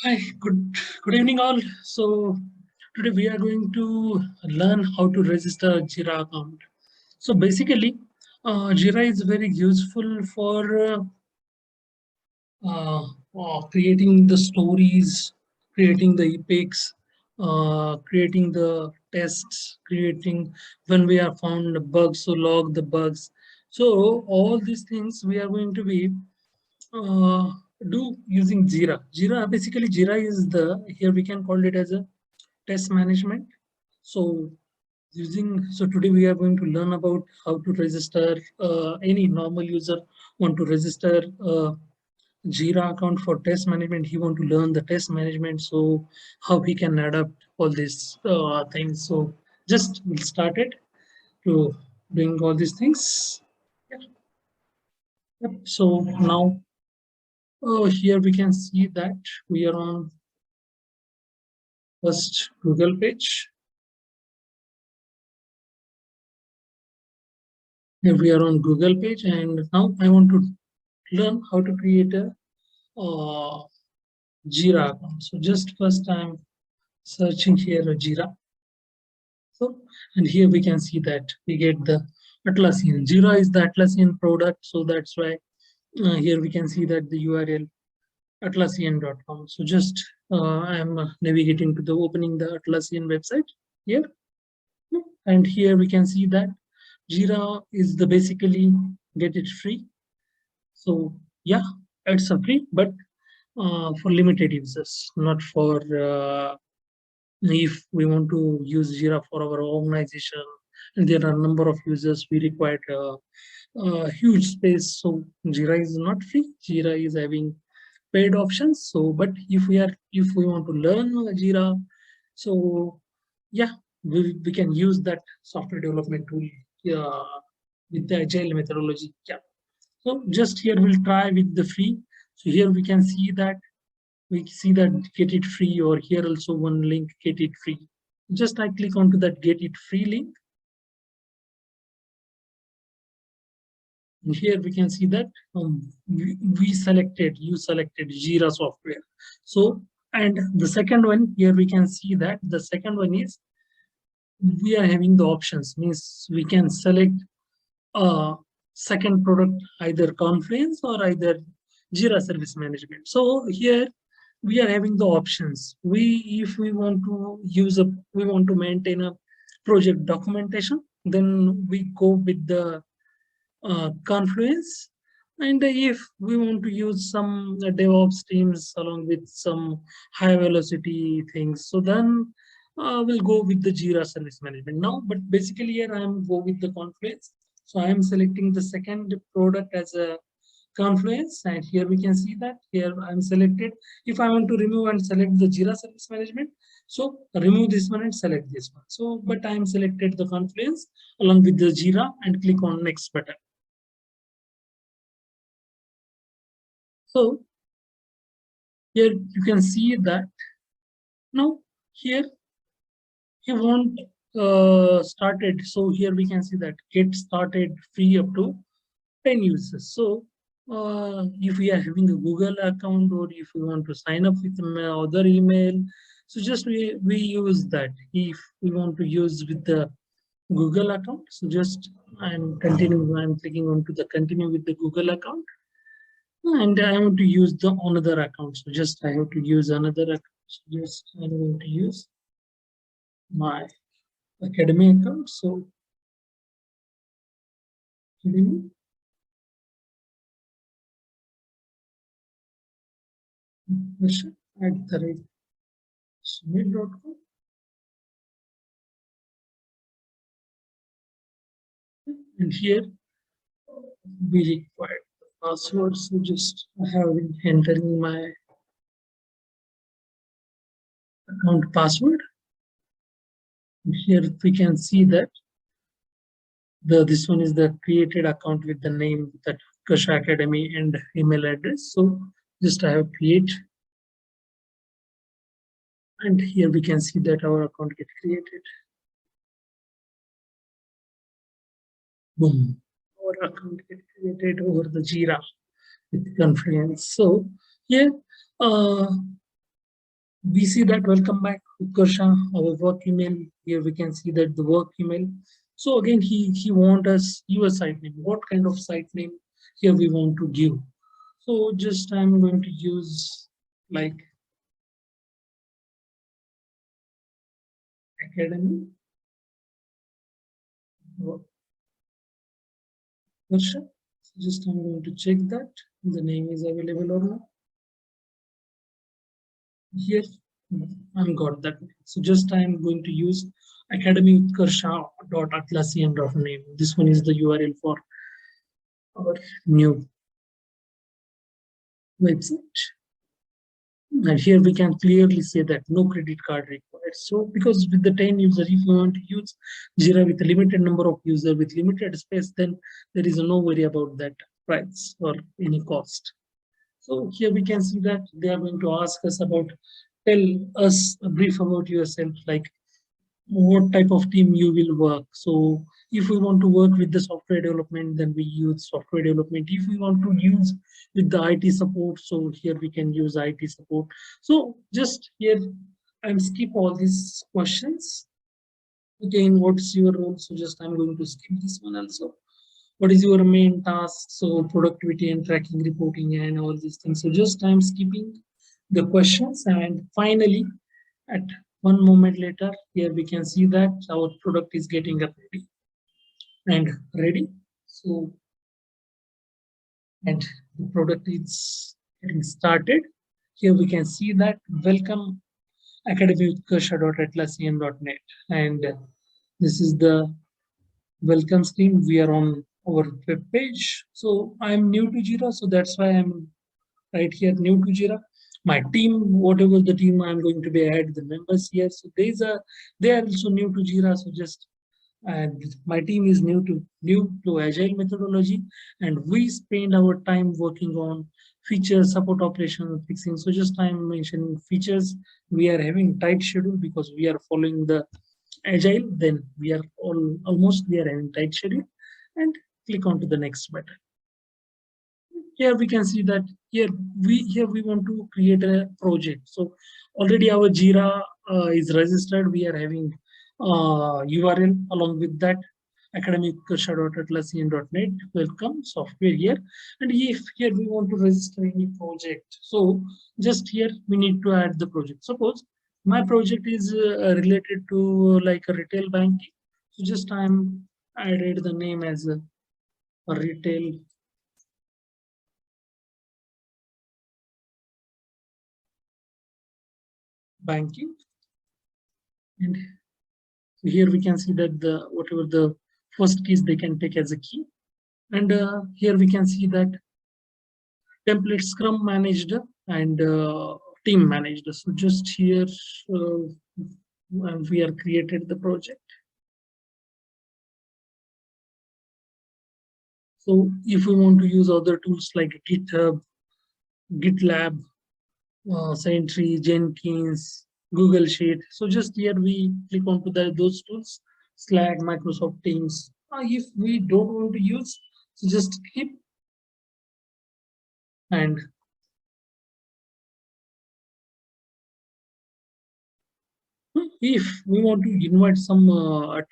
Hi, good evening all. So today we are going to learn how to register a Jira account. So basically, Jira is very useful for uh, creating the stories, creating the epics, creating the tests, creating when we are found bugs, so log the bugs. So all these things we are going to be uh, do using Jira. Jira is the, here we can call it as a test management. So today we are going to learn about how to register, any normal user want to register Jira account for test management. He want to learn the test management. So how he can adapt all these things. So just we'll start it to doing all these things. Yeah. Yep. So now here we can see that we are on first Google page. Here we are on Google page, and now I want to learn how to create a uh, Jira account. So just first I'm searching here Jira. So, and here we can see that we get the Atlassian. Jira is the Atlassian product, so that's why here we can see that the URL atlassian.com. So just I'm navigating to the opening the Atlassian website here, and here we can see that Jira is the basically get it free. So yeah, it's a free, but for limited users, not for if we want to use Jira for our organization, and there are a number of users, we require a huge space. So Jira is not free. Jira is having paid options. So, but if we want to learn Jira, so yeah, we can use that software development tool with the agile methodology. Yeah. So just here we'll try with the free. So here we see that get it free, or here also one link get it free. Just I click onto that get it free link. And here we can see that you selected Jira software. So, and the second one here we can see that the second one is we are having the options, means we can select a second product, either Confluence or either Jira Service Management. So here we are having the options. If we want to we want to maintain a project documentation, then we go with the Confluence. And if we want to use some DevOps teams along with some high velocity things, so then we'll go with the Jira Service Management now. But basically here I am go with the Confluence. So I am selecting the second product as a Confluence, and here we can see that here I'm selected. If I want to remove and select the Jira Service Management, so remove this one and select this one. So, but I am selected the Confluence along with the Jira and click on next button. So here you can see that now here you want started. So here we can see that get started free up to 10 users. So if we are having a Google account, or if we want to sign up with other email, so just we use that. If we want to use with the Google account, so just I'm clicking on to the continue with the Google account. And I want to use the another account. So just I have to use another account. So just I'm going to use my academy account. So academy at the rate submit.com. And here we require the password. So just I have been entering my account password. And here we can see that this one is the created account with the name that Kasha Academy and email address. So just I have create, and here we can see that our account get created. Boom, our account get created over the Jira with Confluence. So here, uh, We see that welcome back Utkarsha, our work email. Here we can see that the work email. So again, he want us your site name. What kind of site name here we want to give? So just I'm going to use like academy version. So just I'm going to check that the name is available or not. Here I'm got that. So just I'm going to use academyutkarsha.atlassian.name. This one is the URL for our new website. And here we can clearly say that no credit card required. So because with the 10 users, if you want to use Jira with a limited number of users with limited space, then there is no worry about that price or any cost. So here we can see that they are going to ask us about, tell us a brief about yourself, like what type of team you will work. So if we want to work with the software development, then we use software development. If we want to use with the IT support, so here we can use IT support. So just here I'm skip all these questions. Again, what's your role? So just I'm going to skip this one also. What is your main task? So productivity and tracking, reporting, and all these things. So just I'm skipping the questions, and finally at one moment later, here we can see that our product is getting up ready and ready. So, and the product is getting started. Here we can see that welcome academyutkarsha.atlassian.net. And this is the welcome screen. We are on our web page. So I'm new to Jira, so that's why I'm right here, new to Jira. My team, whatever the team I'm going to be add the members here. So they are also new to Jira. So just and my team is new to agile methodology, and we spend our time working on features, support operation fixing. So just I'm mentioning features. We are having tight schedule because we are following the agile. Then we are almost we are having tight schedule, and click on to the next button. Here we can see that here we want to create a project. So already our Jira is registered. We are having URL along with that academic.atlassian.net welcome software here. And if here we want to register any project, so just here we need to add the project. Suppose my project is related to like a retail banking. So just I'm added the name as a retail banking. And here we can see that the whatever the first keys they can take as a key. And here we can see that template scrum managed and team managed. So just here we are created the project. So if we want to use other tools like GitHub, GitLab, Sentry, Jenkins, Google Sheet. So just here we click onto those tools, Slack, Microsoft Teams. If we don't want to use, so just skip. And if we want to invite some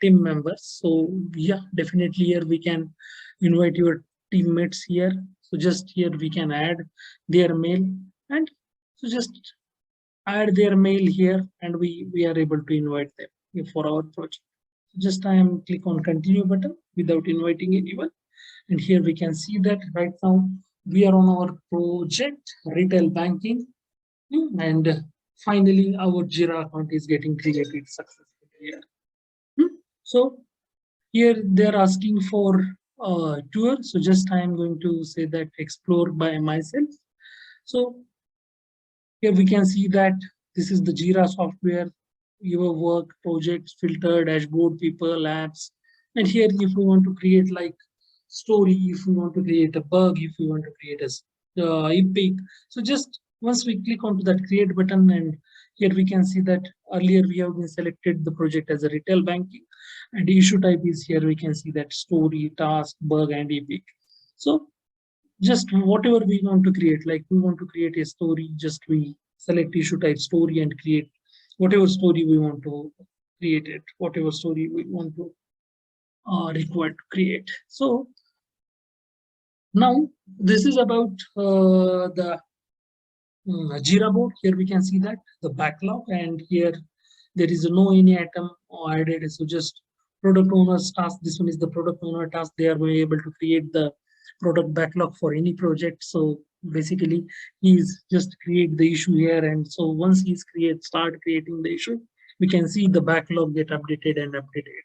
team members, so yeah, definitely here we can invite your teammates here. So just here we can add their mail, and so just add their mail here, and we are able to invite them for our project. Just I am click on continue button without inviting anyone, and here we can see that right now we are on our project retail banking. And finally our Jira account is getting created successfully here. So here they're asking for a tour. So just I am going to say that explore by myself. So here we can see that this is the Jira software, your work, projects, filter, dashboard, people, apps. And here if we want to create like story, if we want to create a bug, if we want to create a epic. So just once we click onto that create button, and here we can see that earlier we have been selected the project as a retail banking, and the issue type is here we can see that story, task, bug, and epic. So just whatever we want to create, like we want to create a story, just we select issue type story and create whatever story we want to create it, whatever story we want to required to create. So now this is about the Jira board. Here we can see that the backlog, and here there is no any item added. So just product owner's task. This one is the product owner task. They are able to create the product backlog for any project. So basically, he's just create the issue here, and so once he's start creating the issue, we can see the backlog get updated and updated.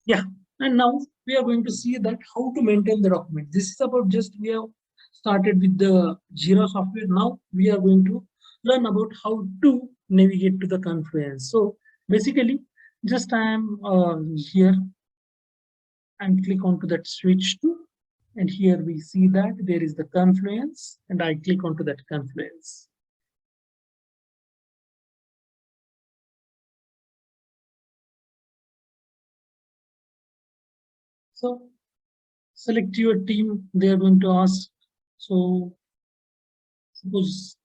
Yeah, and now we are going to see that how to maintain the document. This is about just we have started with the Jira software. Now we are going to learn about how to navigate to the Confluence. So basically, just I am here and click onto that switch to, and here we see that there is the Confluence, and I click onto that Confluence. So select your team. They are going to ask. So suppose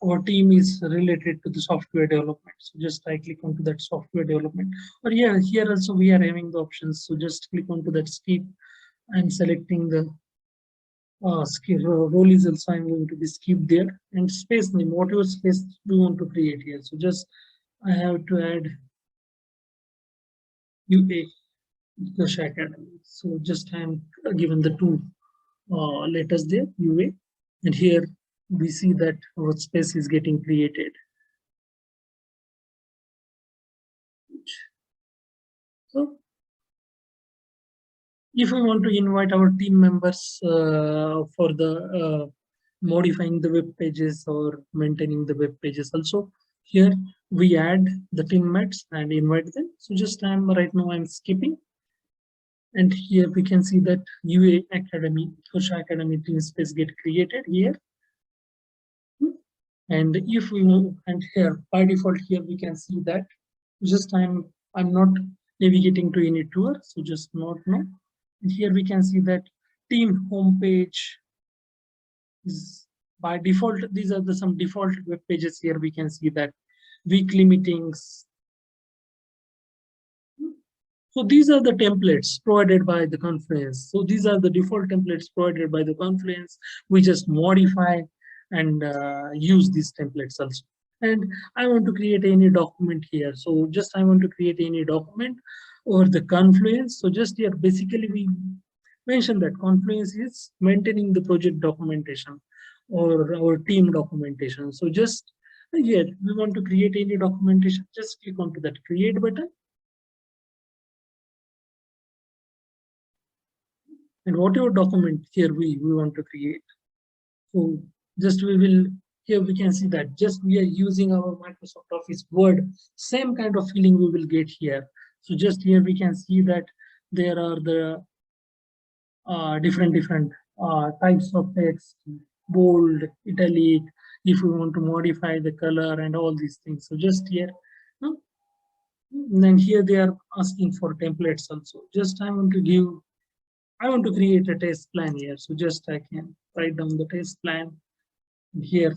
our team is related to the software development. So just I click onto that software development. Or yeah, here also we are having the options. So just click onto that skip. I'm selecting the skip role is also I'm going to be skip there, and space name, whatever space we want to create here. So just I have to add UA, the Academy. So just I'm given the two letters there, UA, and here we see that our space is getting created. So if we want to invite our team members for the modifying the web pages or maintaining the web pages also, here we add the teammates and invite them. So just right now I'm skipping, and here we can see that UA Academy, Kosha Academy team space get created here. And if we move, and here by default here we can see that just I'm not navigating to any tour, so just not now. And here we can see that team homepage is by default. These are the some default web pages. Here we can see that weekly meetings. So these are the templates provided by the Confluence. So these are the default templates provided by the Confluence. We just modify and use these templates also. And I want to create any document here. So just I want to create any document or the Confluence. So just here, basically we mention that Confluence is maintaining the project documentation or our team documentation. So just here, we want to create any documentation, just click onto that create button. And whatever document here we want to create. So just we will, here we can see that just we are using our Microsoft Office Word, same kind of feeling we will get here. So just here we can see that there are the different types of text, bold, italic, if we want to modify the color and all these things. So just here, then here they are asking for templates also. Just I want to create a test plan here. So just I can write down the test plan here,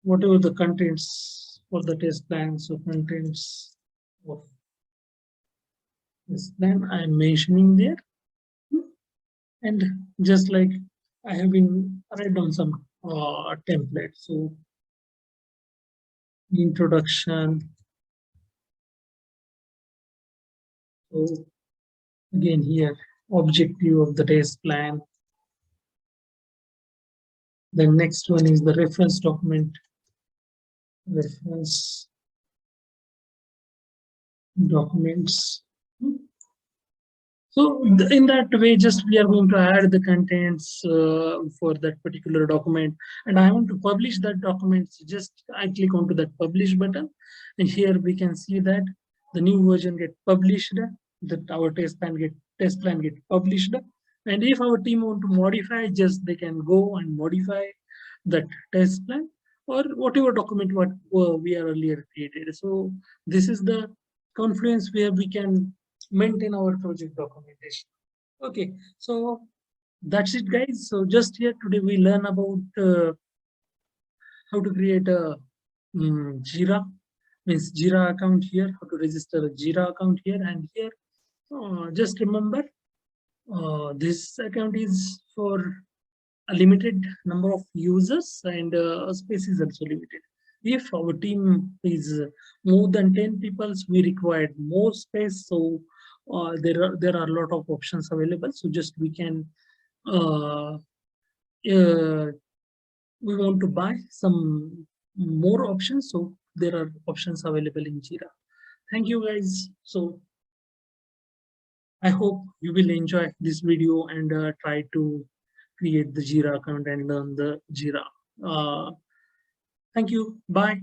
whatever the contents for the test plan. So contents of this plan I'm mentioning there. And just like I have been write down some templates. So introduction. So again here, objective of the test plan. The next one is the reference document. Reference documents. So in that way, just we are going to add the contents for that particular document, and I want to publish that document. So just I click onto that publish button, and here we can see that the new version get published, that our test plan get published. And if our team want to modify, just they can go and modify that test plan or whatever document what we are earlier created. So this is the Confluence where we can maintain our project documentation. Okay, so that's it, guys. So just here today we learn about how to create a Jira, means Jira account here, how to register a Jira account here and here. Just remember, this account is for a limited number of users, and space is also limited. If our team is more than 10 people, we require more space. So there are a lot of options available. So just we can uh, we want to buy some more options. So there are options available in Jira. Thank you guys. So I hope you will enjoy this video and try to create the Jira account and learn the Jira. Thank you. Bye.